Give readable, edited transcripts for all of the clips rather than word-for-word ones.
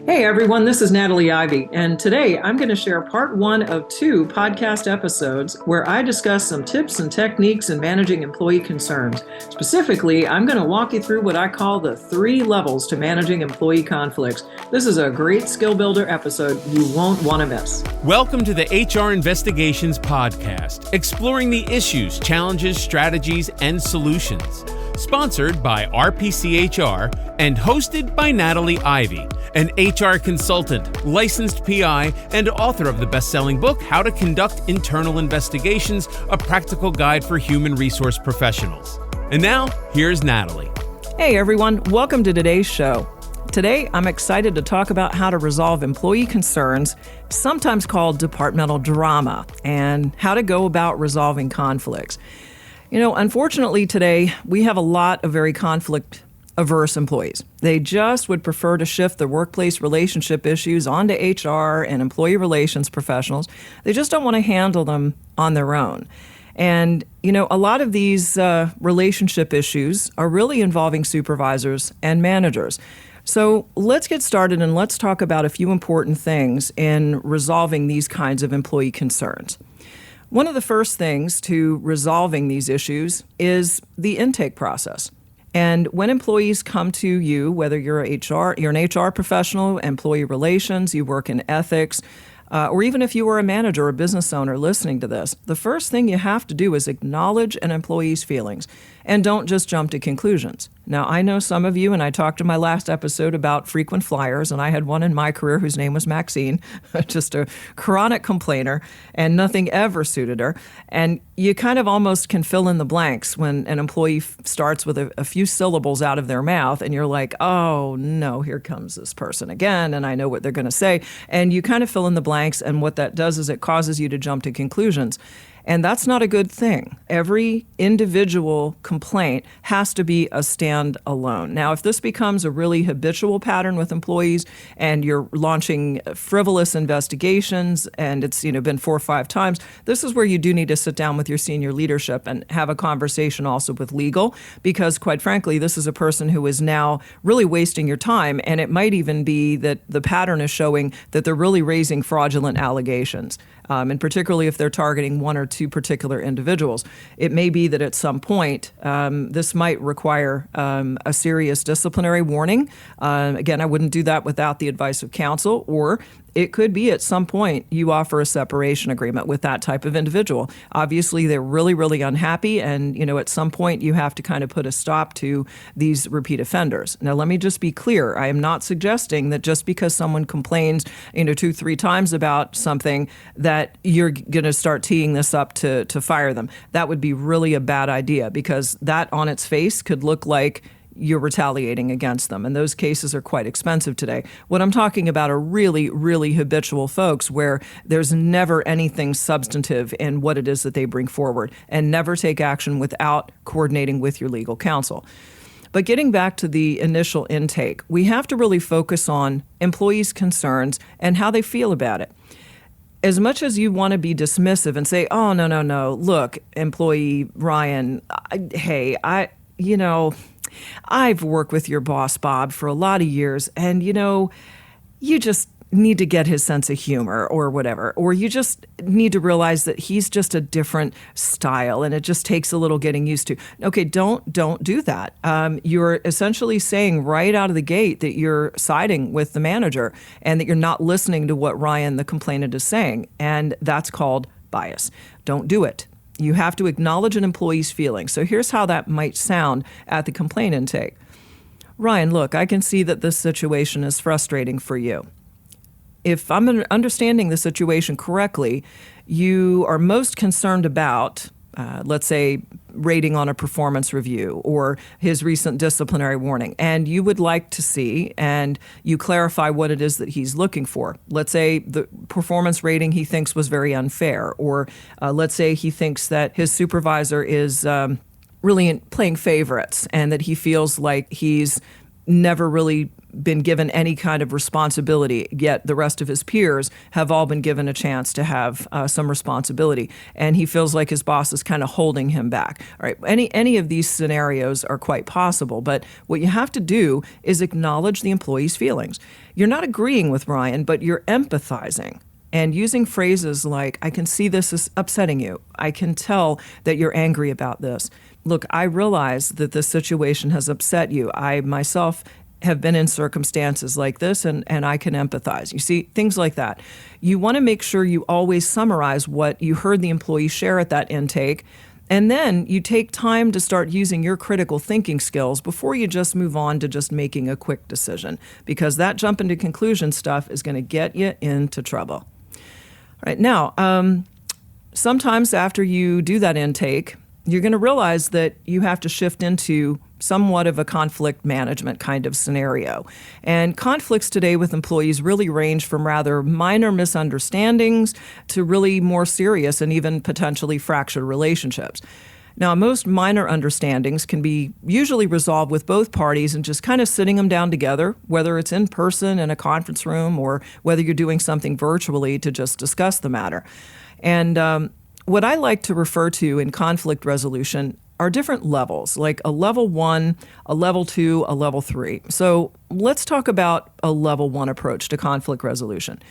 Hey everyone, this is Natalie Ivy, and today I'm going to share part one of two podcast episodes where I discuss some tips and techniques in managing employee concerns. Specifically, I'm going to walk you through what I call the 3 levels to managing employee conflicts. This is a great skill builder episode you won't want to miss. Welcome to the HR Investigations Podcast, exploring the issues, challenges, strategies, and solutions. Sponsored by RPCHR and hosted by Natalie Ivy, an HR consultant, licensed PI, and author of the best-selling book, How to Conduct Internal Investigations, a practical guide for human resource professionals. And now, here's Natalie. Hey everyone, welcome to today's show. Today, I'm excited to talk about how to resolve employee concerns, sometimes called departmental drama, and how to go about resolving conflicts. Unfortunately today, we have a lot of very conflict-averse employees. They just would prefer to shift the workplace relationship issues onto HR and employee relations professionals. They just don't want to handle them on their own. And, a lot of these relationship issues are really involving supervisors and managers. So let's get started and let's talk about a few important things in resolving these kinds of employee concerns. One of the first things to resolving these issues is the intake process. And when employees come to you, whether you're an HR professional, employee relations, you work in ethics, or even if you were a manager or a business owner listening to this, the first thing you have to do is acknowledge an employee's feelings and don't just jump to conclusions. Now, I know some of you, and I talked in my last episode about frequent flyers, and I had one in my career whose name was Maxine, just a chronic complainer, and nothing ever suited her. And you kind of almost can fill in the blanks when an employee starts with a few syllables out of their mouth, and you're like, oh no, here comes this person again, and I know what they're going to say. And you kind of fill in the blanks, and what that does is it causes you to jump to conclusions. And that's not a good thing. Every individual complaint has to be a stand-alone. Now, if this becomes a really habitual pattern with employees and you're launching frivolous investigations and it's been 4 or 5 times, this is where you do need to sit down with your senior leadership and have a conversation also with legal, because quite frankly, this is a person who is now really wasting your time, and it might even be that the pattern is showing that they're really raising fraudulent allegations. And particularly if they're targeting 1 or 2 particular individuals. It may be that at some point, this might require a serious disciplinary warning. Again, I wouldn't do that without the advice of counsel, or it could be at some point you offer a separation agreement with that type of individual. Obviously, they're really, really unhappy, and at some point you have to kind of put a stop to these repeat offenders. Now, let me just be clear. I am not suggesting that just because someone complains 2, 3 times about something that you're going to start teeing this up to fire them. That would be really a bad idea, because that on its face could look like you're retaliating against them. And those cases are quite expensive today. What I'm talking about are really, really habitual folks where there's never anything substantive in what it is that they bring forward, and never take action without coordinating with your legal counsel. But getting back to the initial intake, we have to really focus on employees' concerns and how they feel about it. As much as you want to be dismissive and say, oh, no, look, employee Ryan, I've worked with your boss, Bob, for a lot of years, and, you just need to get his sense of humor or whatever, or you just need to realize that he's just a different style and it just takes a little getting used to. Okay, don't do that. You're essentially saying right out of the gate that you're siding with the manager and that you're not listening to what Ryan, the complainant, is saying, and that's called bias. Don't do it. You have to acknowledge an employee's feelings. So here's how that might sound at the complaint intake. Ryan, look, I can see that this situation is frustrating for you. If I'm understanding the situation correctly, you are most concerned about, let's say, rating on a performance review or his recent disciplinary warning, and you would like to see and you clarify what it is that he's looking for. Let's say the performance rating he thinks was very unfair, or let's say he thinks that his supervisor is really playing favorites and that he feels like he's never really been given any kind of responsibility, yet the rest of his peers have all been given a chance to have some responsibility. And he feels like his boss is kind of holding him back. All right, any of these scenarios are quite possible, but what you have to do is acknowledge the employee's feelings. You're not agreeing with Ryan, but you're empathizing. And using phrases like, I can see this is upsetting you. I can tell that you're angry about this. Look, I realize that this situation has upset you. I myself have been in circumstances like this, and I can empathize. You see, things like that. You want to make sure you always summarize what you heard the employee share at that intake, and then you take time to start using your critical thinking skills before you just move on to just making a quick decision, because that jump into conclusion stuff is going to get you into trouble. All right, now, sometimes after you do that intake, you're going to realize that you have to shift into somewhat of a conflict management kind of scenario. And conflicts today with employees really range from rather minor misunderstandings to really more serious and even potentially fractured relationships. Now, most minor understandings can be usually resolved with both parties and just kind of sitting them down together, whether it's in person in a conference room or whether you're doing something virtually to just discuss the matter. And what I like to refer to in conflict resolution are different levels, like a level 1, a level 2, a level 3. So let's talk about a level 1 approach to conflict resolution.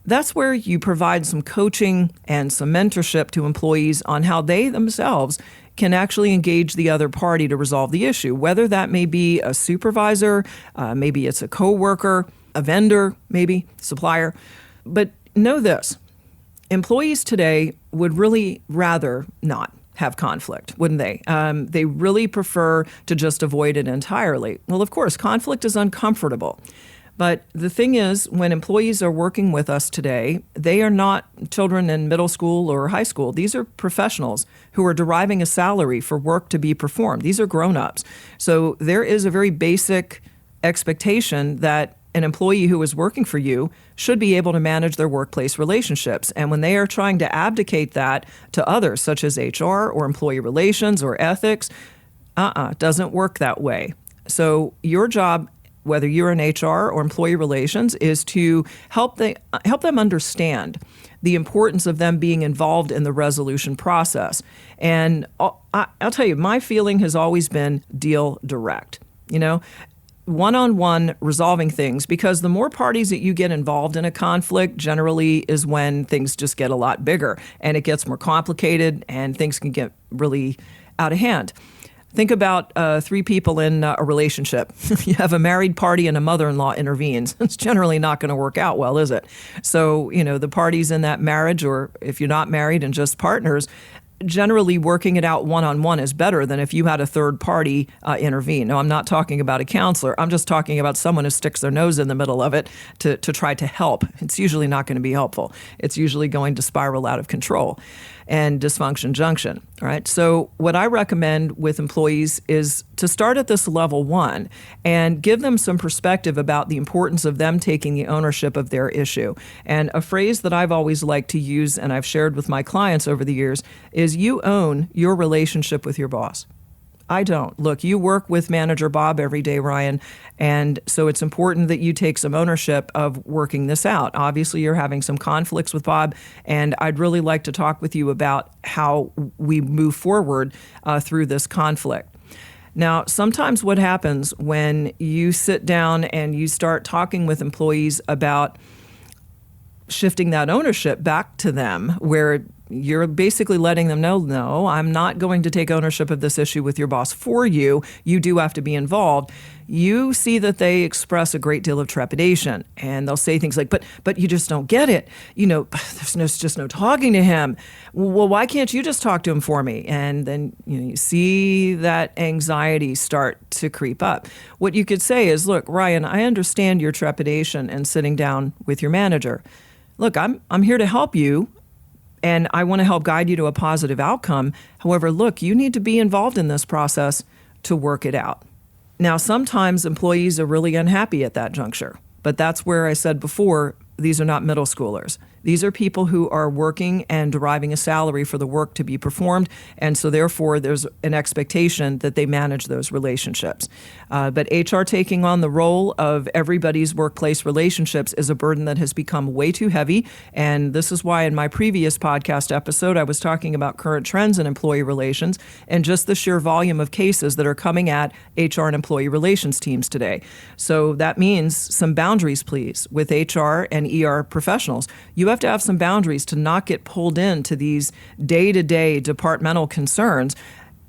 That's where you provide some coaching and some mentorship to employees on how they themselves can actually engage the other party to resolve the issue, whether that may be a supervisor, maybe it's a coworker, a vendor, maybe supplier. But know this, employees today would really rather not have conflict, wouldn't they? They really prefer to just avoid it entirely. Well, of course, conflict is uncomfortable. But the thing is, when employees are working with us today, they are not children in middle school or high school. These are professionals who are deriving a salary for work to be performed. These are grown-ups. So there is a very basic expectation that an employee who is working for you should be able to manage their workplace relationships. And when they are trying to abdicate that to others, such as HR or employee relations or ethics, doesn't work that way. So your job, whether you're in HR or employee relations, is to help them understand the importance of them being involved in the resolution process. And I'll tell you, my feeling has always been deal direct. One-on-one resolving things, because the more parties that you get involved in a conflict generally is when things just get a lot bigger and it gets more complicated and things can get really out of hand. Think about 3 people in a relationship. You have a married party and a mother-in-law intervenes. It's generally not going to work out well, is it? So, the parties in that marriage, or if you're not married and just partners, generally working it out one-on-one is better than if you had a third party intervene. No, I'm not talking about a counselor. I'm just talking about someone who sticks their nose in the middle of it to try to help. It's usually not going to be helpful. It's usually going to spiral out of control and dysfunction junction. All right. So what I recommend with employees is to start at this level 1 and give them some perspective about the importance of them taking the ownership of their issue. And a phrase that I've always liked to use and I've shared with my clients over the years is, you own your relationship with your boss. I don't. Look, you work with Manager Bob every day, Ryan, and so it's important that you take some ownership of working this out. Obviously, you're having some conflicts with Bob, and I'd really like to talk with you about how we move forward through this conflict. Now, sometimes what happens when you sit down and you start talking with employees about shifting that ownership back to them, where you're basically letting them know, no, I'm not going to take ownership of this issue with your boss for you. You do have to be involved. You see that they express a great deal of trepidation, and they'll say things like, but you just don't get it. There's just no talking to him. Well, why can't you just talk to him for me? And then you see that anxiety start to creep up. What you could say is, look, Ryan, I understand your trepidation in sitting down with your manager. Look, I'm here to help you, and I want to help guide you to a positive outcome. However, look, you need to be involved in this process to work it out. Now, sometimes employees are really unhappy at that juncture, but that's where I said before, these are not middle schoolers. These are people who are working and deriving a salary for the work to be performed, and so therefore there's an expectation that they manage those relationships. But HR taking on the role of everybody's workplace relationships is a burden that has become way too heavy, and this is why in my previous podcast episode I was talking about current trends in employee relations and just the sheer volume of cases that are coming at HR and employee relations teams today. So that means some boundaries, please, with HR and ER professionals. You have to have some boundaries to not get pulled into these day-to-day departmental concerns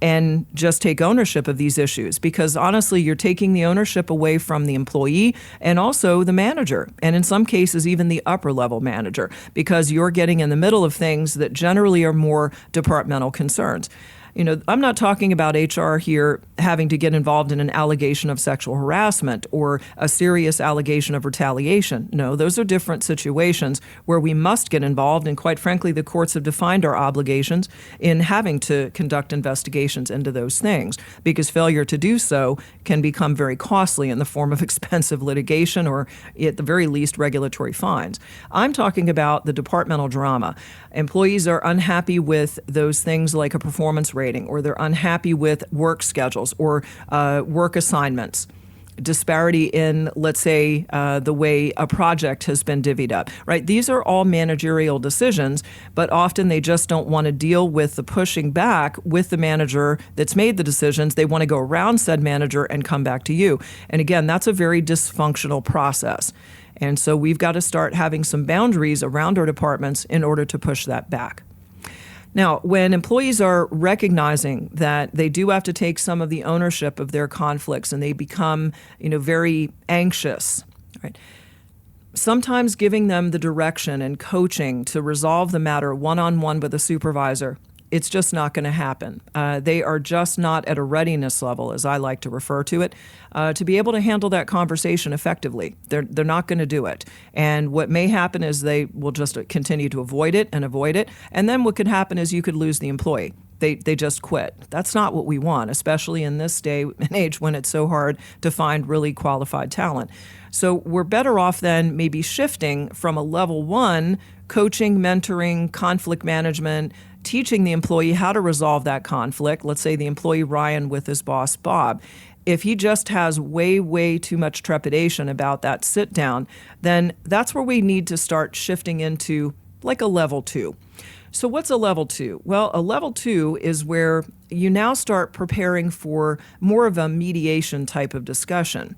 and just take ownership of these issues, because honestly, you're taking the ownership away from the employee and also the manager, and in some cases, even the upper level manager, because you're getting in the middle of things that generally are more departmental concerns. You know, I'm not talking about HR here having to get involved in an allegation of sexual harassment or a serious allegation of retaliation. No, those are different situations where we must get involved, and quite frankly, the courts have defined our obligations in having to conduct investigations into those things, because failure to do so can become very costly in the form of expensive litigation or, at the very least, regulatory fines. I'm talking about the departmental drama. Employees are unhappy with those things like a performance rating, or they're unhappy with work schedules or work assignments, disparity in, let's say, the way a project has been divvied up, right? These are all managerial decisions, but often they just don't want to deal with the pushing back with the manager that's made the decisions. They want to go around said manager and come back to you. And again, that's a very dysfunctional process. And so we've got to start having some boundaries around our departments in order to push that back. Now, when employees are recognizing that they do have to take some of the ownership of their conflicts and they become, very anxious, right? Sometimes giving them the direction and coaching to resolve the matter one-on-one with a supervisor, it's just not going to happen. They are just not at a readiness level, as I like to refer to it, to be able to handle that conversation effectively. They're not going to do it. And what may happen is they will just continue to avoid it. And then what could happen is you could lose the employee. They just quit. That's not what we want, especially in this day and age when it's so hard to find really qualified talent. So we're better off then maybe shifting from a level one, coaching, mentoring, conflict management, teaching the employee how to resolve that conflict. Let's say the employee Ryan with his boss Bob. If he just has way, way too much trepidation about that sit down, then that's where we need to start shifting into like a level two. So what's a level two? Well, a level two is where you now start preparing for more of a mediation type of discussion.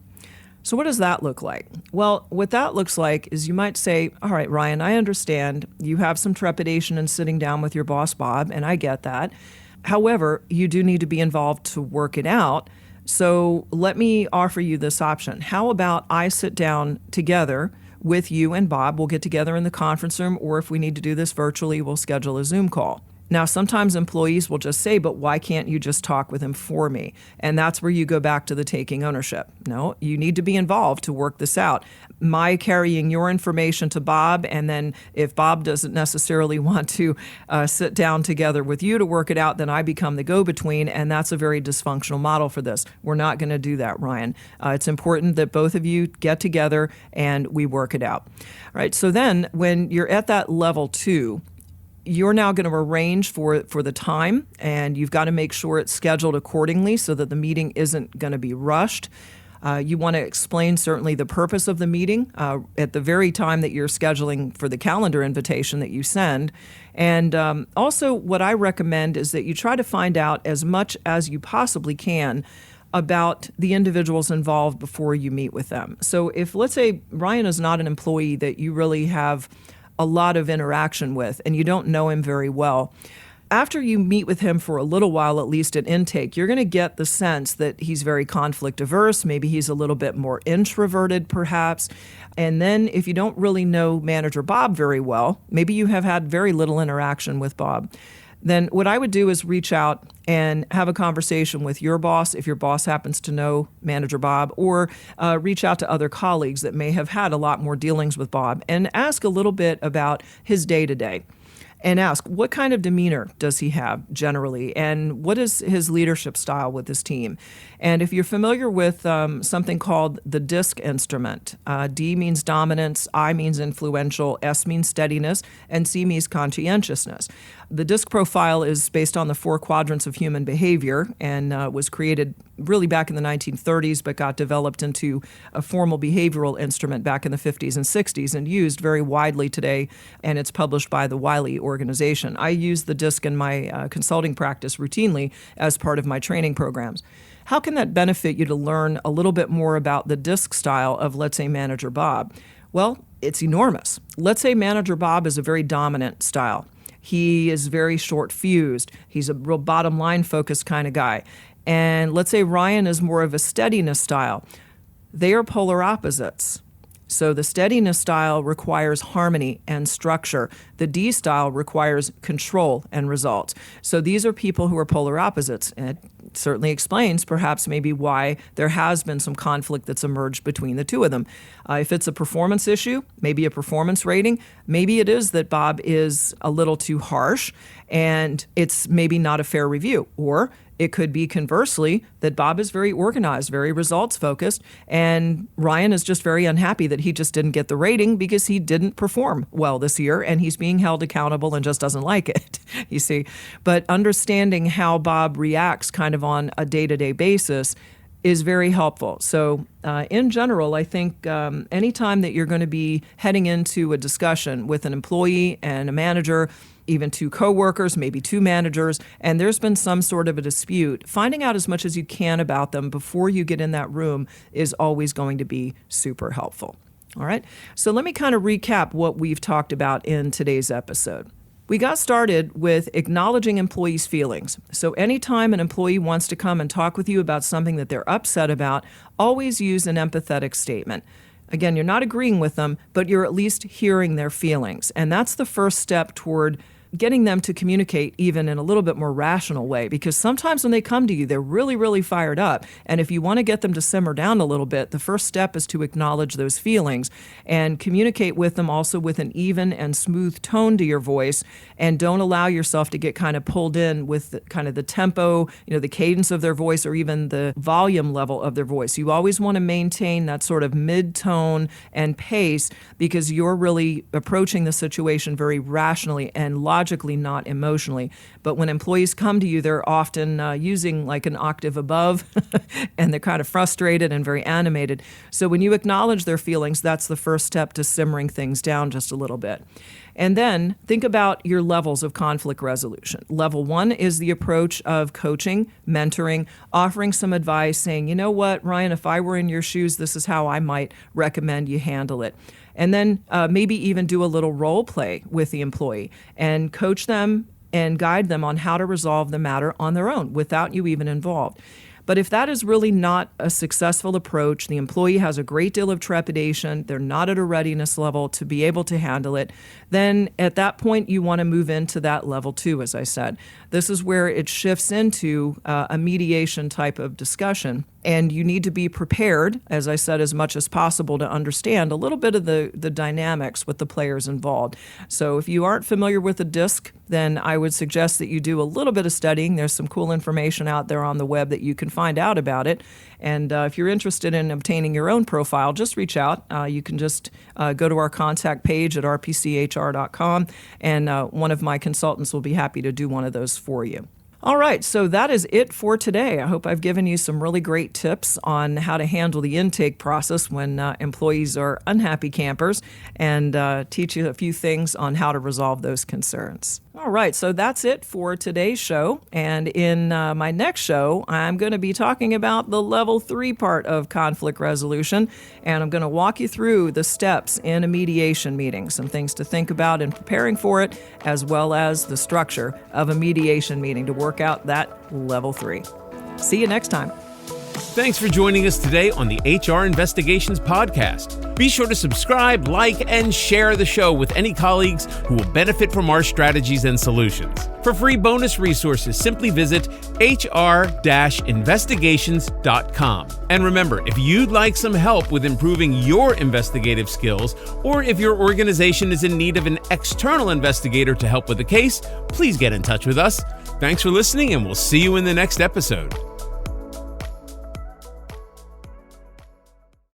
So what does that look like? Well, what that looks like is you might say, all right, Ryan, I understand you have some trepidation in sitting down with your boss, Bob, and I get that. However, you do need to be involved to work it out. So let me offer you this option. How about I sit down together with you and Bob? We'll get together in the conference room, or if we need to do this virtually, we'll schedule a Zoom call. Now, sometimes employees will just say, but why can't you just talk with him for me? And that's where you go back to the taking ownership. No, you need to be involved to work this out. My carrying your information to Bob, and then if Bob doesn't necessarily want to sit down together with you to work it out, then I become the go-between, and that's a very dysfunctional model for this. We're not going to do that, Ryan. It's important that both of you get together and we work it out. All right, so then when you're at that level two, you're now going to arrange for the time, and you've got to make sure it's scheduled accordingly so that the meeting isn't going to be rushed. You want to explain certainly the purpose of the meeting at the very time that you're scheduling for the calendar invitation that you send. And also what I recommend is that you try to find out as much as you possibly can about the individuals involved before you meet with them. So if, let's say, Ryan is not an employee that you really have a lot of interaction with, and you don't know him very well, after you meet with him for a little while, at least at intake, you're going to get the sense that he's very conflict averse. Maybe he's a little bit more introverted, perhaps. And then if you don't really know Manager Bob very well, maybe you have had very little interaction with Bob, then what I would do is reach out and have a conversation with your boss, if your boss happens to know Manager Bob, or reach out to other colleagues that may have had a lot more dealings with Bob and ask a little bit about his day-to-day. and ask, what kind of demeanor does he have generally? And what is his leadership style with his team? And if you're familiar with something called the DISC instrument, D means dominance, I means influential, S means steadiness, and C means conscientiousness. The DISC profile is based on the 4 quadrants of human behavior and was created really back in the 1930s, but got developed into a formal behavioral instrument back in the 50s and 60s and used very widely today, and it's published by the Wiley organization. I use the DISC in my consulting practice routinely as part of my training programs. How can that benefit you to learn a little bit more about the DISC style of, let's say, Manager Bob? Well, it's enormous. Let's say Manager Bob is a very dominant style. He is very short-fused. He's a real bottom-line focused kind of guy. And let's say Ryan is more of a steadiness style. They are polar opposites. So the steadiness style requires harmony and structure. The D style requires control and results. So these are people who are polar opposites. And it certainly explains perhaps maybe why there has been some conflict that's emerged between the two of them. If it's a performance issue, maybe a performance rating, maybe it is that Bob is a little too harsh and it's maybe not a fair review. Or it could be conversely that Bob is very organized, very results focused, and Ryan is just very unhappy that he just didn't get the rating because he didn't perform well this year and he's being held accountable and just doesn't like it, you see. But understanding how Bob reacts kind of on a day-to-day basis is very helpful. So in general, I think anytime that you're going to be heading into a discussion with an employee and a manager, even 2 coworkers, maybe 2 managers, and there's been some sort of a dispute, finding out as much as you can about them before you get in that room is always going to be super helpful. All right, so let me kind of recap what we've talked about in today's episode. We got started with acknowledging employees' feelings. So anytime an employee wants to come and talk with you about something that they're upset about, always use an empathetic statement. Again, you're not agreeing with them, but you're at least hearing their feelings. And that's the first step toward getting them to communicate even in a little bit more rational way, because sometimes when they come to you, they're really, really fired up. And if you want to get them to simmer down a little bit, the first step is to acknowledge those feelings and communicate with them also with an even and smooth tone to your voice, and don't allow yourself to get kind of pulled in with kind of the tempo, the cadence of their voice or even the volume level of their voice. You always want to maintain that sort of mid-tone and pace because you're really approaching the situation very rationally and logically, not emotionally. But when employees come to you, they're often using like an octave above and they're kind of frustrated and very animated. So when you acknowledge their feelings, that's the first step to simmering things down just a little bit. And then think about your levels of conflict resolution. Level 1 is the approach of coaching, mentoring, offering some advice, saying, you know what, Ryan, if I were in your shoes, this is how I might recommend you handle it. And then maybe even do a little role play with the employee and coach them and guide them on how to resolve the matter on their own without you even involved. But if that is really not a successful approach, the employee has a great deal of trepidation, they're not at a readiness level to be able to handle it, then at that point you want to move into that level 2, as I said. This is where it shifts into a mediation type of discussion. And you need to be prepared, as I said, as much as possible to understand a little bit of the dynamics with the players involved. So if you aren't familiar with the DISC, then I would suggest that you do a little bit of studying. There's some cool information out there on the web that you can find out about it. And if you're interested in obtaining your own profile, just reach out. You can just go to our contact page at rpchr.com, and one of my consultants will be happy to do one of those for you. All right, so that is it for today. I hope I've given you some really great tips on how to handle the intake process when employees are unhappy campers, and teach you a few things on how to resolve those concerns. All right, so that's it for today's show. And in my next show, I'm going to be talking about the level 3 part of conflict resolution, and I'm going to walk you through the steps in a mediation meeting, some things to think about in preparing for it, as well as the structure of a mediation meeting to work out that level 3. See you next time. Thanks for joining us today on the HR Investigations Podcast. Be sure to subscribe, like, and share the show with any colleagues who will benefit from our strategies and solutions. For free bonus resources, simply visit hr-investigations.com. And remember, if you'd like some help with improving your investigative skills, or if your organization is in need of an external investigator to help with a case, please get in touch with us. Thanks for listening, and we'll see you in the next episode.